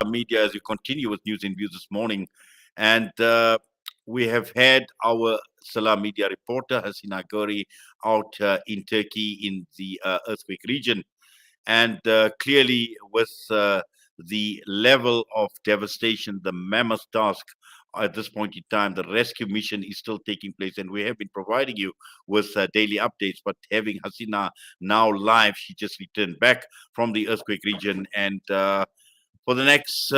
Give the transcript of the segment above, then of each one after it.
Media as we continue with news and views this morning. And we have had our Salaamedia Reporter, Hasina Gori, out in Turkey in the earthquake region. And clearly, with the level of devastation, the mammoth task at this point in time, the rescue mission is still taking place. And we have been providing you with daily updates. But having Hasina now live, she just returned back from the earthquake region. And for the next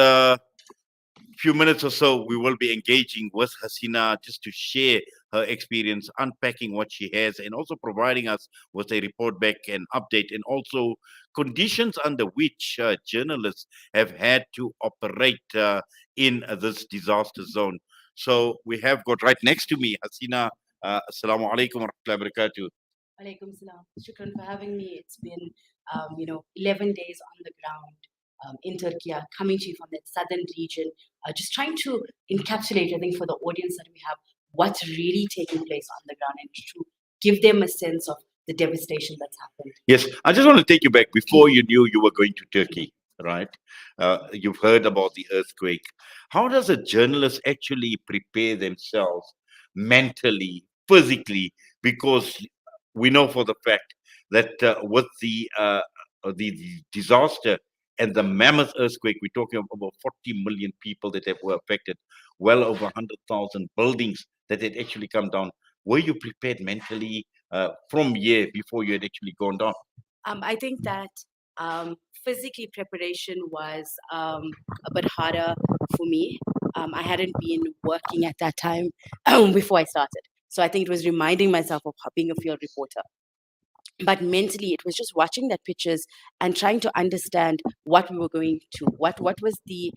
few minutes or so, we will be engaging with Hasina just to share her experience, unpacking what she has, and also providing us with a report back and update, and also conditions under which journalists have had to operate in this disaster zone. So we have got right next to me Hasina. Assalamu alaikum wa rahmatullahi wa barakatuh. Alaikum salam. Shukran for having me. It's been, 11 days on the ground in Turkey, coming to you from that southern region, just trying to encapsulate, I think, for the audience that we have, what's really taking place on the ground and to give them a sense of the devastation that's happened. Yes, I just want to take you back before you knew you were going to Turkey, right? You've heard about the earthquake. How does a journalist actually prepare themselves mentally, physically? Because we know for the fact that with the disaster and the mammoth earthquake, we're talking about 40 million people that were affected, well over 100,000 buildings that had actually come down. Were you prepared mentally from here before you had actually gone down? I think that physically preparation was a bit harder for me. I hadn't been working at that time before I started. So I think it was reminding myself of being a field reporter. But mentally, it was just watching that pictures and trying to understand what we were going to, what was the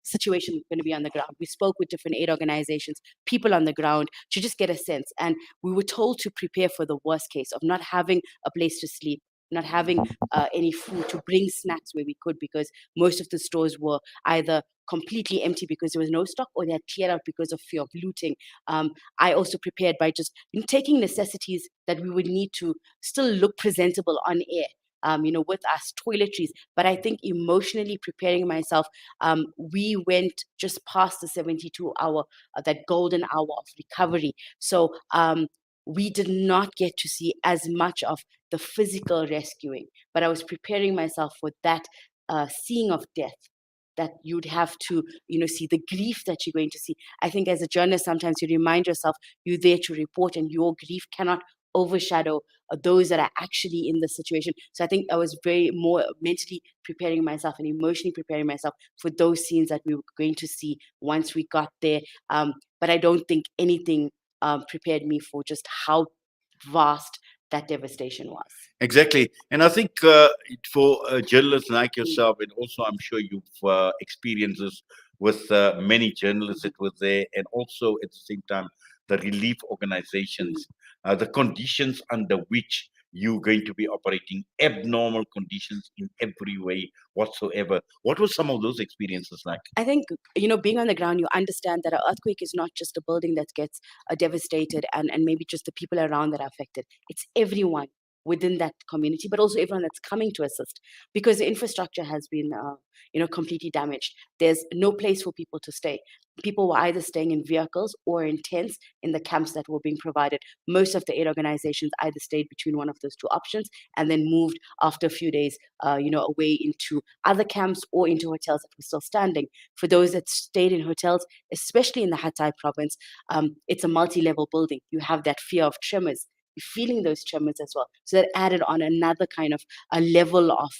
situation going to be on the ground. We spoke with different aid organizations, people on the ground, to just get a sense. And we were told to prepare for the worst case of not having a place to sleep, not having any food, to bring snacks where we could, because most of the stores were either completely empty because there was no stock, or they had cleared out because of fear of looting. I also prepared by just taking necessities that we would need to still look presentable on air. With us toiletries, but I think emotionally preparing myself, we went just past the 72-hour, that golden hour of recovery. So we did not get to see as much of the physical rescuing, but I was preparing myself for that seeing of death, that you'd have to, see the grief that you're going to see. I think as a journalist, sometimes you remind yourself you're there to report, and your grief cannot overshadow those that are actually in the situation. So I think I was very more mentally preparing myself and emotionally preparing myself for those scenes that we were going to see once we got there. But I don't think anything prepared me for just how vast that devastation was. Exactly. And I think for journalists like yourself, and also I'm sure you've experienced this with many journalists that were there, and also at the same time, the relief organizations, the conditions under which you're going to be operating, abnormal conditions in every way whatsoever. What were some of those experiences like? I think, being on the ground, you understand that an earthquake is not just a building that gets devastated and maybe just the people around that are affected. It's everyone within that community, but also everyone that's coming to assist, because the infrastructure has been, completely damaged. There's no place for people to stay. People were either staying in vehicles or in tents in the camps that were being provided. Most of the aid organizations either stayed between one of those two options and then moved after a few days, away into other camps or into hotels that were still standing. For those that stayed in hotels, especially in the Hatay province, it's a multi-level building. You have that fear of tremors. You're feeling those tremors as well. So that added on another kind of a level of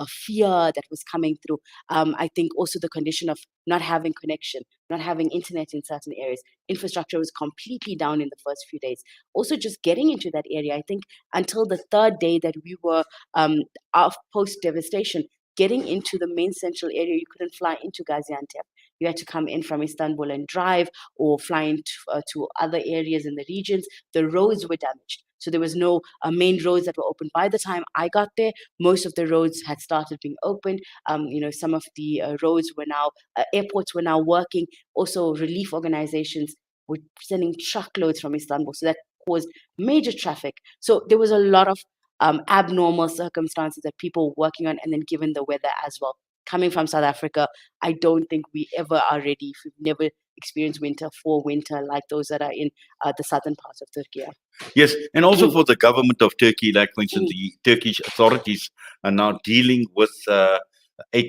fear that was coming through. I think also the condition of not having connection, not having internet in certain areas. Infrastructure was completely down in the first few days. Also, just getting into that area, I think until the third day that we were post devastation, getting into the main central area, you couldn't fly into Gaziantep. You had to come in from Istanbul and drive, or fly into to other areas in the regions. The roads were damaged. So there was no main roads that were open. By the time I got there, most of the roads had started being opened. Some of the roads were now, airports were now working. Also, relief organizations were sending truckloads from Istanbul. So that caused major traffic. So there was a lot of abnormal circumstances that people were working on, and then given the weather as well, coming from South Africa, I don't think we ever are ready if we've never experienced winter like those that are in the southern parts of Turkey. Yes, and also for the government of Turkey, like for instance, the Turkish authorities are now dealing with a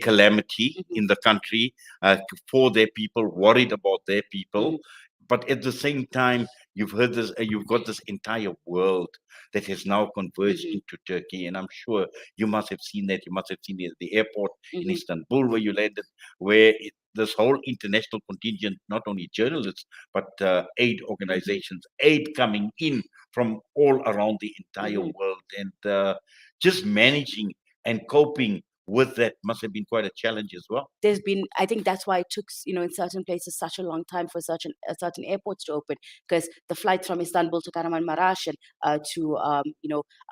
calamity in the country for their people, worried about their people. But at the same time, you've heard this, you've got this entire world that has now converged into Turkey, and I'm sure you must have seen that. You must have seen it at the airport in Istanbul where you landed, where this whole international contingent, not only journalists but aid organizations, aid coming in from all around the entire world, and just managing and coping with that must have been quite a challenge as well. There's been, I think that's why it took, in certain places such a long time for certain airports to open, because the flights from Istanbul to Kahramanmaraş and to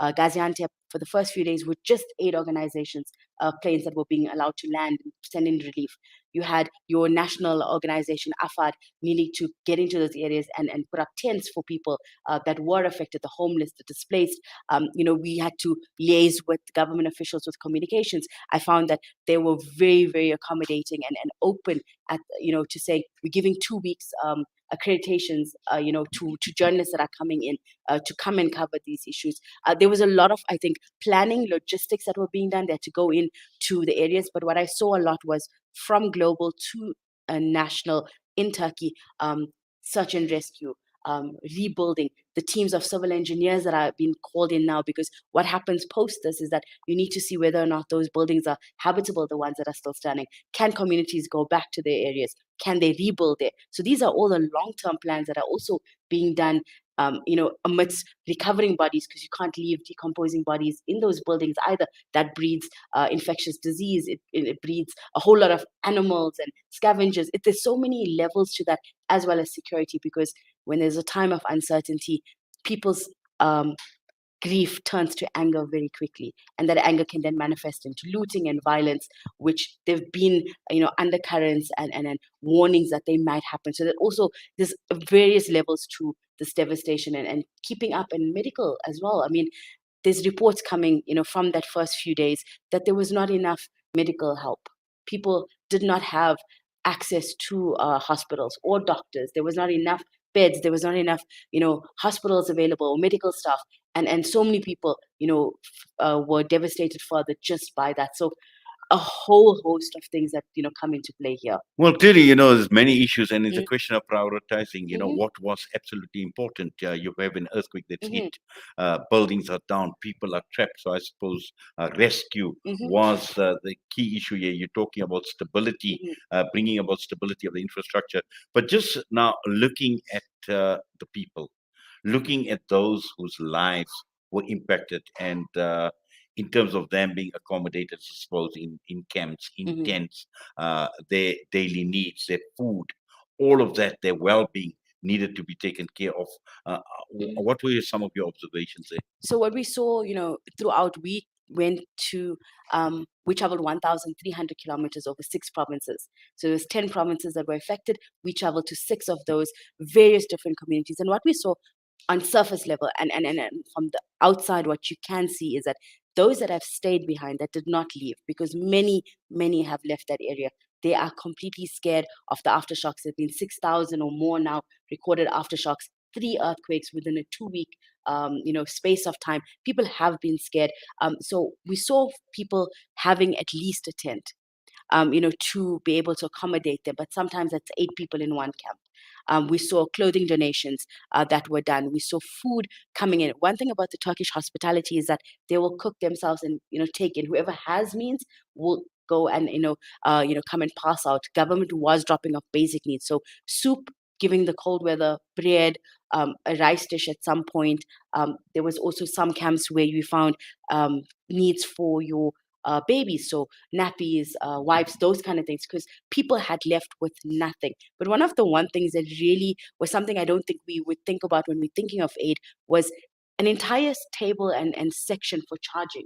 Gaziantep for the first few days were just aid organizations, planes that were being allowed to land and send in relief. You had your national organization, AFAD, needing to get into those areas and put up tents for people that were affected, the homeless, the displaced. We had to liaise with government officials with communications. I found that they were very, very accommodating and open at, to say, we're giving 2 weeks accreditations, to journalists that are coming in to come and cover these issues. There was a lot of, I think, planning, logistics that were being done there to go in to the areas. But what I saw a lot was from global to national in Turkey, search and rescue, rebuilding, the teams of civil engineers that are being called in now, because what happens post this is that you need to see whether or not those buildings are habitable, the ones that are still standing. Can communities go back to their areas? Can they rebuild there? So these are all the long-term plans that are also being done, amidst recovering bodies, because you can't leave decomposing bodies in those buildings either. That breeds infectious disease. It breeds a whole lot of animals and scavengers. There's so many levels to that, as well as security, because when there's a time of uncertainty, people's grief turns to anger very quickly, and that anger can then manifest into looting and violence, which there've been undercurrents and warnings that they might happen. So that also there's various levels to this devastation, and keeping up in medical as well. I mean, there's reports coming from that first few days that there was not enough medical help. People did not have access to hospitals or doctors. There was not enough beds. There was not enough hospitals available, medical staff, and so many people were devastated further just by that. So a whole host of things that come into play here. Well, clearly, there's many issues, and it's a question of prioritizing. What was absolutely important. You have an earthquake that's hit, buildings are down, people are trapped. So I suppose rescue was the key issue here. You're talking about stability, bringing about stability of the infrastructure, but just now looking at the people, looking at those whose lives were impacted, and in terms of them being accommodated, I suppose, in camps, in tents, their daily needs, their food, all of that, their well-being needed to be taken care of. What were some of your observations there? So what we saw, throughout, we traveled 1,300 kilometers over 6 provinces. So there's 10 provinces that were affected. We traveled to 6 of those, various different communities. And what we saw on surface level and from the outside, what you can see is that those that have stayed behind, that did not leave, because many have left that area. They are completely scared of the aftershocks. There have been 6,000 or more now recorded aftershocks, 3 earthquakes within a 2-week space of time. People have been scared. So we saw people having at least a tent, to be able to accommodate them. But sometimes that's 8 people in one camp. We saw clothing donations that were done. We saw food coming in. One thing about the Turkish hospitality is that they will cook themselves and take in. Whoever has means will go and come and pass out. Government was dropping off basic needs, so soup, giving the cold weather, bread, a rice dish at some point. There was also some camps where you found needs for your babies, so nappies, wipes, those kind of things, because people had left with nothing. But one of the things that really was something I don't think we would think about when we're thinking of aid was an entire table and section for charging.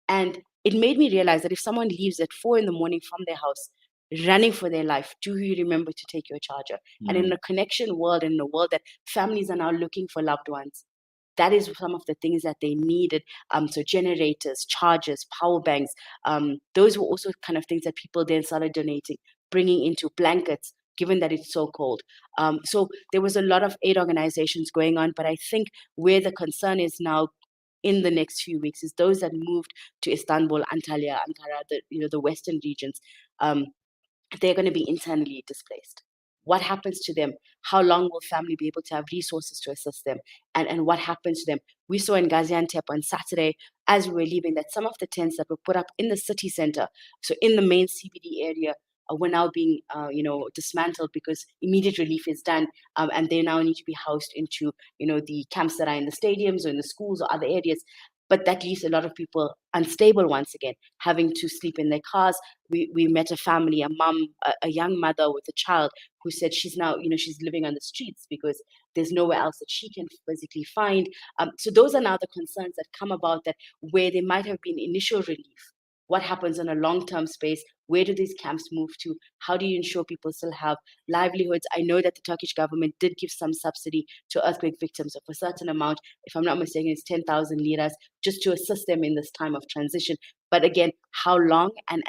And it made me realize that if someone leaves at 4 in the morning from their house, running for their life, do you remember to take your charger? And in a connection world, in a world that families are now looking for loved ones, that is some of the things that they needed. So generators, chargers, power banks, those were also kind of things that people then started donating, bringing into blankets, given that it's so cold. So there was a lot of aid organizations going on, but I think where the concern is now in the next few weeks is those that moved to Istanbul, Antalya, Ankara, the western regions. They're going to be internally displaced. What happens to them? How long will family be able to have resources to assist them? And what happens to them? We saw in Gaziantep on Saturday, as we were leaving, that some of the tents that were put up in the city center, so in the main CBD area, were now being, dismantled because immediate relief is done, and they now need to be housed into, the camps that are in the stadiums or in the schools or other areas. But that leaves a lot of people unstable once again, having to sleep in their cars. We met a family, a mom, a young mother with a child, who said she's now, she's living on the streets because there's nowhere else that she can physically find. So those are now the concerns that come about, that where there might have been initial relief, what happens on a long-term space? Where do these camps move to? How do you ensure people still have livelihoods? I know that the Turkish government did give some subsidy to earthquake victims of a certain amount. If I'm not mistaken, it's 10,000 liras, just to assist them in this time of transition. But again, how long and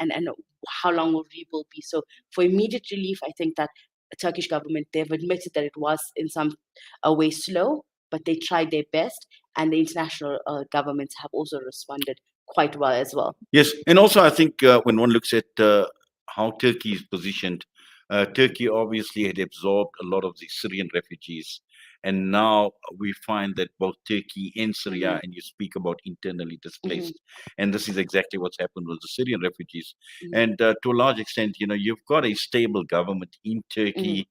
how long will rebuild be? So for immediate relief, I think that the Turkish government, they've admitted that it was in some way slow, but they tried their best, and the international governments have also responded quite well as well. Yes, and also I think when one looks at how Turkey is positioned, Turkey obviously had absorbed a lot of the Syrian refugees, and now we find that both Turkey and Syria, and you speak about internally displaced, and this is exactly what's happened with the Syrian refugees. And to a large extent, you've got a stable government in Turkey.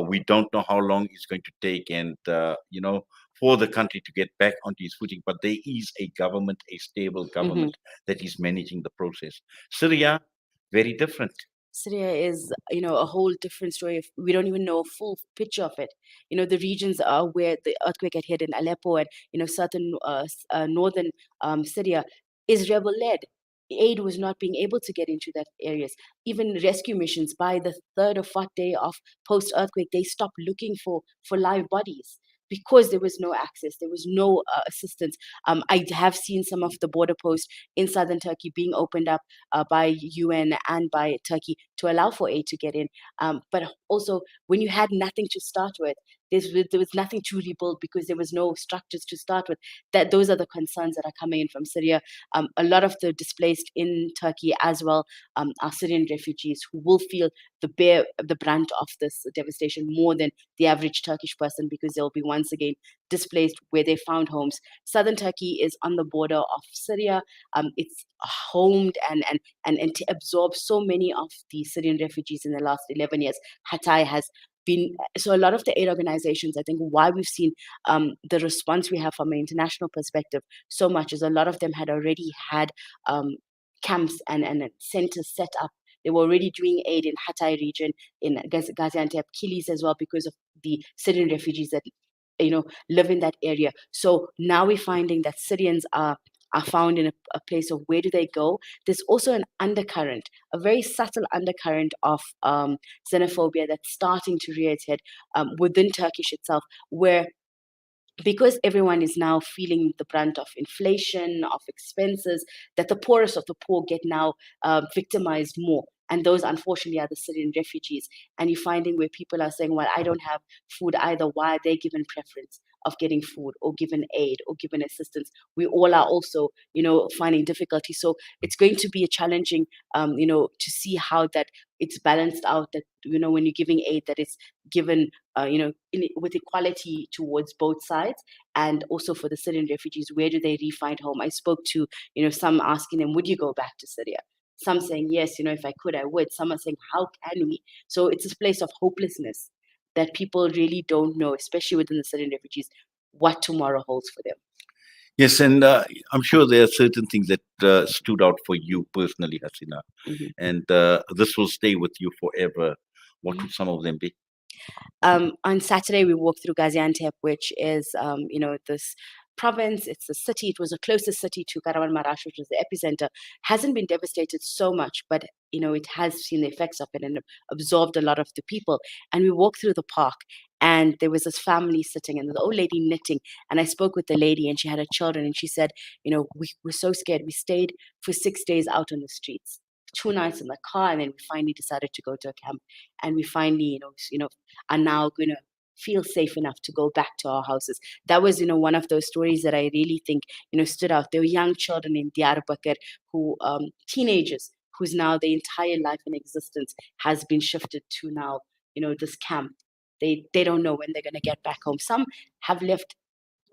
We don't know how long it's going to take, and for the country to get back onto its footing, but there is a government, a stable government that is managing the process. Syria, very different. Syria is, a whole different story. We don't even know a full picture of it. The regions where the earthquake had hit in Aleppo and, certain northern Syria is rebel-led. Aid was not being able to get into that areas. Even rescue missions, by the third or fourth day of post-earthquake, they stopped looking for live bodies because there was no access, there was no assistance. I have seen some of the border posts in southern Turkey being opened up by UN and by Turkey to allow for aid to get in. But also, when you had nothing to start with, there was nothing to rebuild because there was no structures to start with. Those are the concerns that are coming in from Syria. A lot of the displaced in Turkey as well are Syrian refugees who will feel the brunt of this devastation more than the average Turkish person, because they'll be once again displaced where they found homes. Southern Turkey is on the border of Syria. It's homed and to absorb so many of the Syrian refugees in the last 11 years. Hatay has been, so a lot of the aid organizations, I think why we've seen the response we have from an international perspective so much is a lot of them had already had camps and centers set up. They were already doing aid in Hatay region, in Gaziantep, Kilis as well, because of the Syrian refugees that live in that area. So now we're finding that Syrians are found in a place of where do they go. There's also an undercurrent, a very subtle undercurrent of xenophobia that's starting to rear its head within Turkish itself, where because everyone is now feeling the brunt of inflation, of expenses, that the poorest of the poor get now victimized more. And those, unfortunately, are the Syrian refugees. And you're finding where people are saying, well, I don't have food either. Why are they given preference of getting food or given aid or given assistance? We all are also, finding difficulty. So it's going to be a challenging, to see how that it's balanced out, that, when you're giving aid, that it's given, with equality towards both sides. And also for the Syrian refugees, where do they re-find home? I spoke to, some asking them, would you go back to Syria? Some saying, yes, if I could, I would. Some are saying, how can we? So it's a place of hopelessness that people really don't know, especially within the Syrian refugees, what tomorrow holds for them. Yes, and I'm sure there are certain things that stood out for you personally, Hasina, and this will stay with you forever. What would some of them be? On Saturday, we walked through Gaziantep, which is, this province, it's the city, it was the closest city to Karaman Marash, which was the epicenter, hasn't been devastated so much, but it has seen the effects of it and absorbed a lot of the people. And we walked through the park, and there was this family sitting, and the old lady knitting. And I spoke with the lady, and she had her children, and she said, we were so scared. We stayed for 6 days out on the streets, 2 nights in the car, and then we finally decided to go to a camp. And we finally, are now going to feel safe enough to go back to our houses. That was, one of those stories that I really think, stood out. There were young children in Diyarbakir who, teenagers, whose now their entire life and existence has been shifted to now, this camp. They don't know when they're going to get back home. Some have left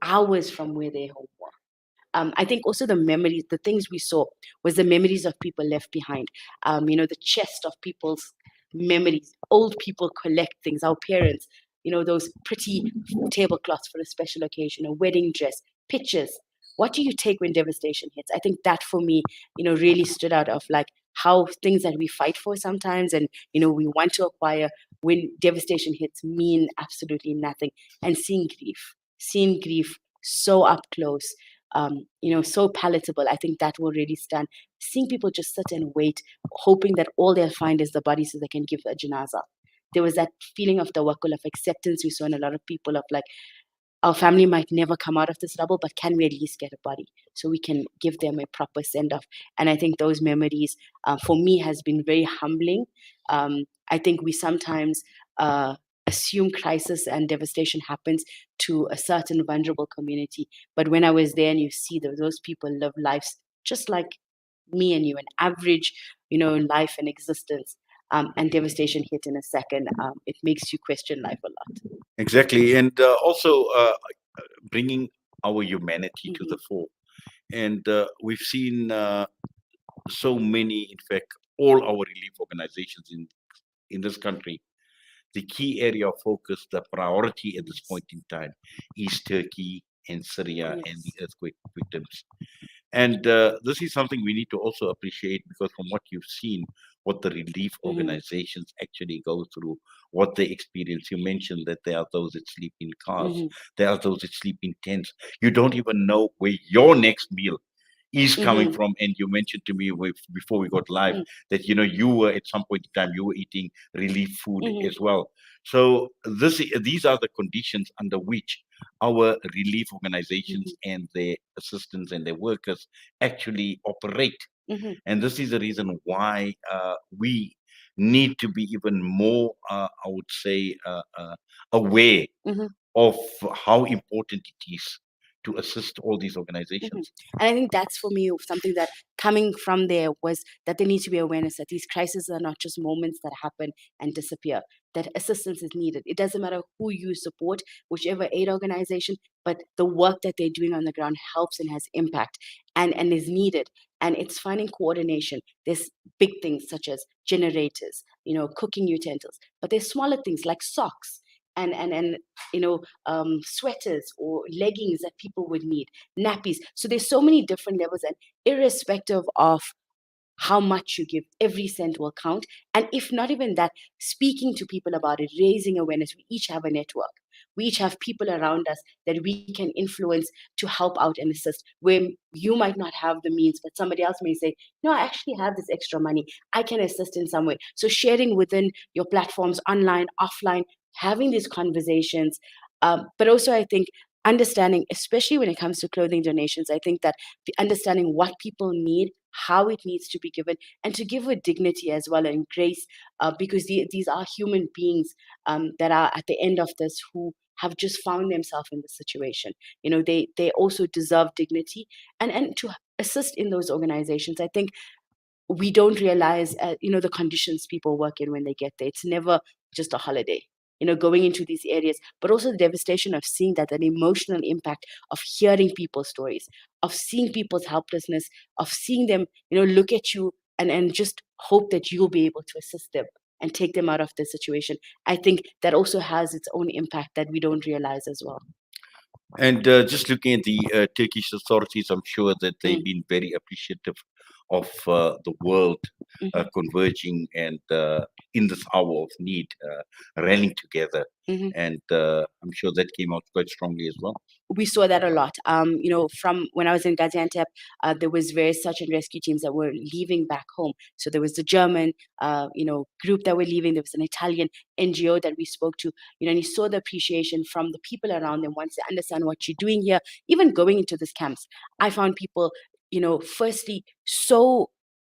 hours from where their home was. I think also the memories, the things we saw was the memories of people left behind. The chest of people's memories. Old people collect things. Our parents, those pretty tablecloths for a special occasion, a wedding dress, pictures. What do you take when devastation hits? I think that for me, really stood out of like how things that we fight for sometimes and, we want to acquire when devastation hits mean absolutely nothing. And seeing grief so up close, so palatable. I think that will really stand. Seeing people just sit and wait, hoping that all they'll find is the body so they can give a janaza. There was that feeling of tawakkul, of acceptance we saw in a lot of people of like, our family might never come out of this rubble, but can we at least get a body so we can give them a proper send off? And I think those memories, for me, has been very humbling. I think we sometimes assume crisis and devastation happens to a certain vulnerable community, but when I was there and you see those people live lives just like me and you, an average, life and existence, and devastation hit in a second, it makes you question life a lot. Exactly. And also bringing our humanity to the fore. And we've seen so many, in fact, all our relief organizations in this country. The key area of focus, the priority at this point in time, is Turkey and Syria and the earthquake victims. And this is something we need to also appreciate, because from what you've seen, what the relief organizations actually go through, what they experience. You mentioned that there are those that sleep in cars, there are those that sleep in tents. You don't even know where your next meal is coming from. And you mentioned to me before we got live that you were at some point in time you were eating relief food as well. So these are the conditions under which our relief organizations and their assistants and their workers actually operate. And this is the reason why we need to be even more, I would say, aware of how important it is to assist all these organizations. And I think that's for me something that coming from there was that there needs to be awareness that these crises are not just moments that happen and disappear, that assistance is needed. It doesn't matter who you support, whichever aid organization, but the work that they're doing on the ground helps and has impact and is needed. And it's finding coordination. There's big things such as generators, cooking utensils, but there's smaller things like socks and sweaters or leggings that people would need, nappies. So there's so many different levels, and irrespective of how much you give, every cent will count. And if not even that, speaking to people about it, raising awareness. We each have a network. We each have people around us that we can influence to help out and assist. Where you might not have the means, but somebody else may say, no, I actually have this extra money. I can assist in some way. So sharing within your platforms, online, offline, having these conversations. But also, I think understanding, especially when it comes to clothing donations, I think that understanding what people need, how it needs to be given, and to give with dignity as well and grace, because these are human beings that are at the end of this who have just found themselves in this situation. They also deserve dignity and to assist in those organizations. I think we don't realize, the conditions people work in when they get there. It's never just a holiday, going into these areas, but also the devastation of seeing that emotional impact of hearing people's stories, of seeing people's helplessness, of seeing them, look at you and just hope that you'll be able to assist them and take them out of the situation. I think that also has its own impact that we don't realize as well. And just looking at the Turkish authorities, I'm sure that they've been very appreciative of the world Mhm. converging and in this hour of need, rallying together. Mhm. And I'm sure that came out quite strongly as well. We saw that a lot. From when I was in Gaziantep, there was various search and rescue teams that were leaving back home. So there was the German, group that were leaving. There was an Italian NGO that we spoke to. And you saw the appreciation from the people around them once they understand what you're doing here. Even going into these camps, I found people, firstly so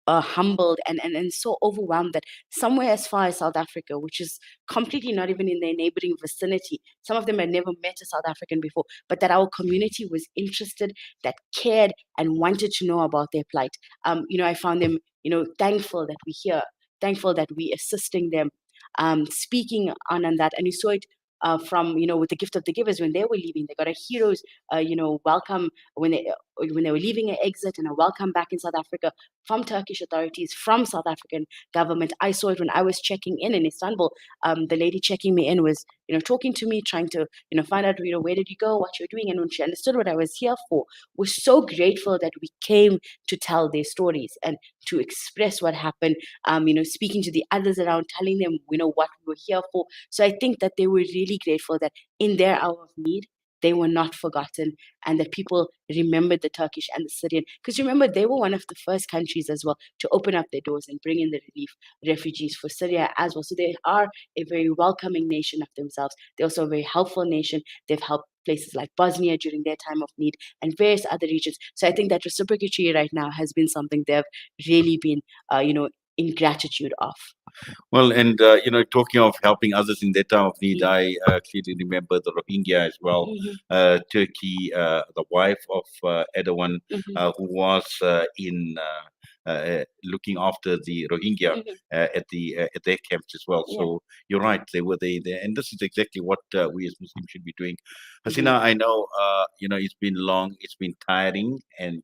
humbled and so overwhelmed that somewhere as far as South Africa, which is completely not even in their neighboring vicinity, some of them had never met a South African before, but that our community was interested, that cared, and wanted to know about their plight. I found them, thankful that we're here, thankful that we assisting them, speaking on that, and you saw it. From with the gift of the givers, when they were leaving, they got a hero's welcome when they were leaving, an exit and a welcome back in South Africa from Turkish authorities, from South African government. I saw it when I was checking in Istanbul. The lady checking me in was, talking to me, trying to, find out, where did you go, what you're doing. And when she understood what I was here for, was so grateful that we came to tell their stories and to express what happened, speaking to the others around, telling them, what we were here for. So I think that they were really grateful that in their hour of need, they were not forgotten, and that people remembered the Turkish and the Syrian. Because remember, they were one of the first countries as well to open up their doors and bring in the relief refugees for Syria as well. So they are a very welcoming nation of themselves. They're also a very helpful nation. They've helped places like Bosnia during their time of need and various other regions. So I think that reciprocity right now has been something they've really been, in gratitude of. Well, and talking of helping others in their time of need, Mm. I clearly remember the Rohingya as well. Mhm. Turkey, the wife of Erdogan, Mhm. who was in looking after the Rohingya Mhm. at their camps as well. Yeah. So you're right, they were there, and this is exactly what we as Muslims should be doing. Mhm. Hasina, I know it's been long, it's been tiring, and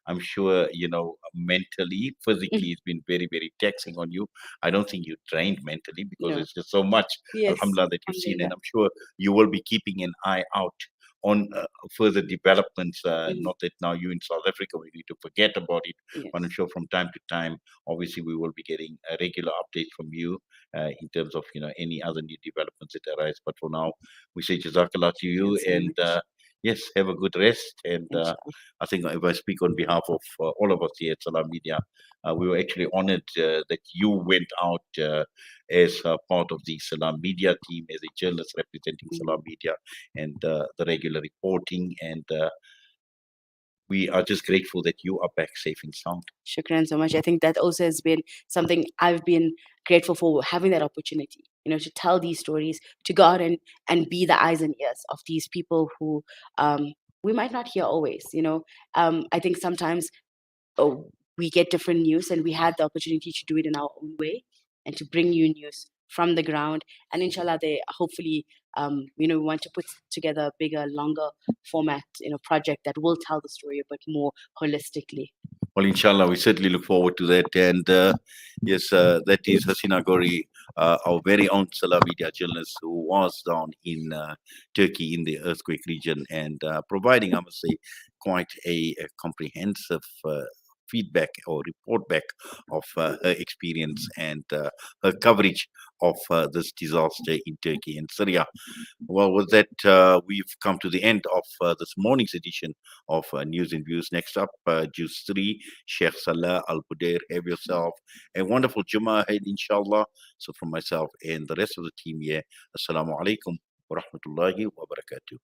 I'm sure mentally, physically, Mhm. it's been very, very taxing on you. I don't think you trained mentally because No. it's just so much, Yes. alhamdulillah, that you've seen. And Alhamdulillah. I'm sure you will be keeping an eye out on further developments. Mhm. Not that now you in South Africa, we need to forget about it, but I'm Yes. sure from time to time, obviously, we will be getting a regular update from you in terms of any other new developments that arise. But for now, we say Jazakallah to you, Shukran so and much. yes, have a good rest. And Inshallah. I think if I speak on behalf of all of us here at Salam Media, we were actually honored that you went out as part of the Salam Media team, as a journalist representing Mhm. Salam Media and the regular reporting. And we are just grateful that you are back safe and sound. Shukran so much. I think that also has been something I've been grateful for, having that opportunity, to tell these stories, to go out and be the eyes and ears of these people who, we might not hear always. I think sometimes, oh, we get different news, and we had the opportunity to do it in our own way and to bring you news from the ground. And inshallah, they hopefully, we want to put together a bigger, longer format, project that will tell the story a bit more holistically. Well, inshallah, we certainly look forward to that. And yes, that is Hasina Gori, our very own Salam Media journalist who was down in Turkey in the earthquake region and providing, I must say, quite a comprehensive feedback or report back of her experience and her coverage of this disaster in Turkey and Syria. Well, with that, we've come to the end of this morning's edition of News and Views. Next up, Juice 3, Sheikh Salah Al Budair. Have yourself a wonderful Jummah ahead, inshallah. So, from myself and the rest of the team here, Assalamu alaikum wa rahmatullahi wa barakatuh.